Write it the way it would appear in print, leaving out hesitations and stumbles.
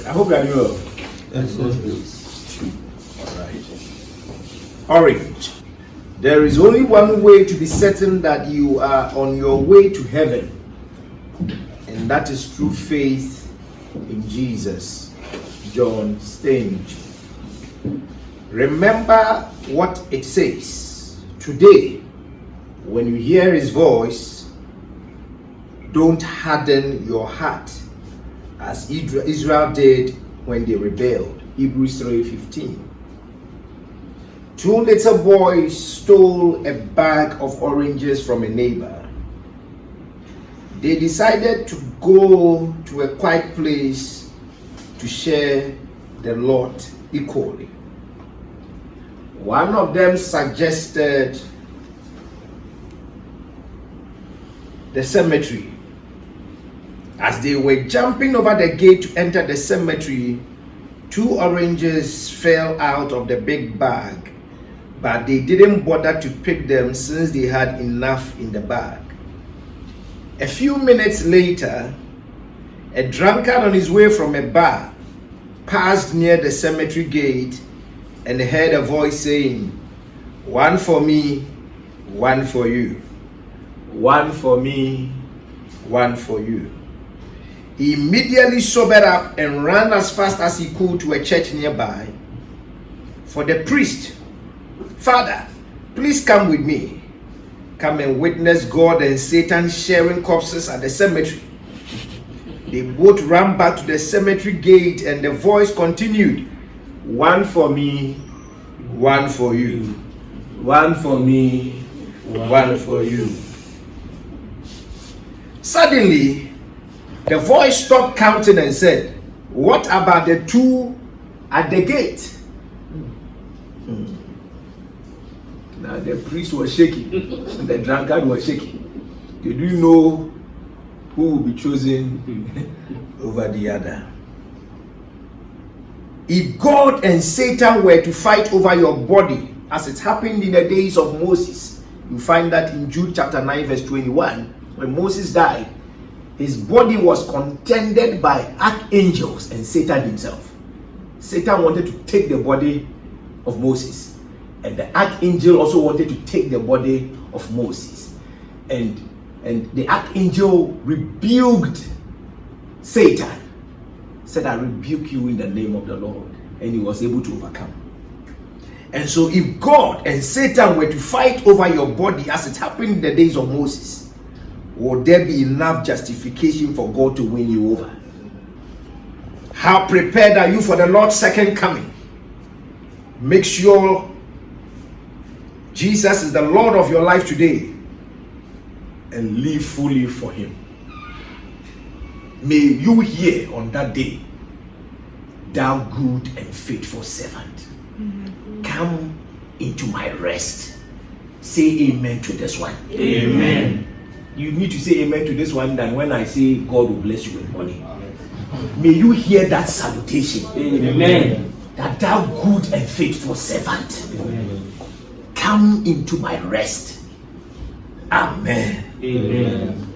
I hope you are well. Yes, All right. There is only one way to be certain that you are on your way to heaven, and that is through faith in Jesus. John Stange. Remember what it says. Today, when you hear his voice, don't harden your heart as Israel did when they rebelled. Hebrews 3:15. Two little boys stole a bag of oranges from a neighbor. They decided to go to a quiet place to share the lot equally. One of them suggested the cemetery. As they were jumping over the gate to enter the cemetery, 2 oranges fell out of the big bag, but they didn't bother to pick them since they had enough in the bag. A few minutes later, a drunkard on his way from a bar passed near the cemetery gate and heard a voice saying, "One for me, one for you. One for me, one for you." He immediately sobered up and ran as fast as he could to a church nearby. For the priest, "Father, please come with me. Come and witness God and Satan sharing corpses at the cemetery." They both ran back to the cemetery gate and the voice continued, "One for me, one for you. One for me, one for you." Suddenly, the voice stopped counting and said, "What about the 2 at the gate?" Now the priest was shaking and the drunkard was shaking. They didn't know who will be chosen over the other. If God and Satan were to fight over your body, as it happened in the days of Moses, you find that in Jude chapter 9 verse 21, when Moses died, his body was contended by archangels and Satan himself. Satan wanted to take the body of Moses, and the archangel also wanted to take the body of Moses. And the archangel rebuked Satan, said, "I rebuke you in the name of the Lord," and he was able to overcome. And so if God and Satan were to fight over your body as it happened in the days of Moses, would there be enough justification for God to win you over? How prepared are you for the Lord's second coming? Make sure Jesus is the Lord of your life today and live fully for him. May you hear on that day, "Thou good and faithful servant, come into my rest." Say amen to this one. Amen. You need to say amen to this one than when I say God will bless you with money. May you hear that salutation. Amen. That thou good and faithful servant, come into my rest. Amen. Amen.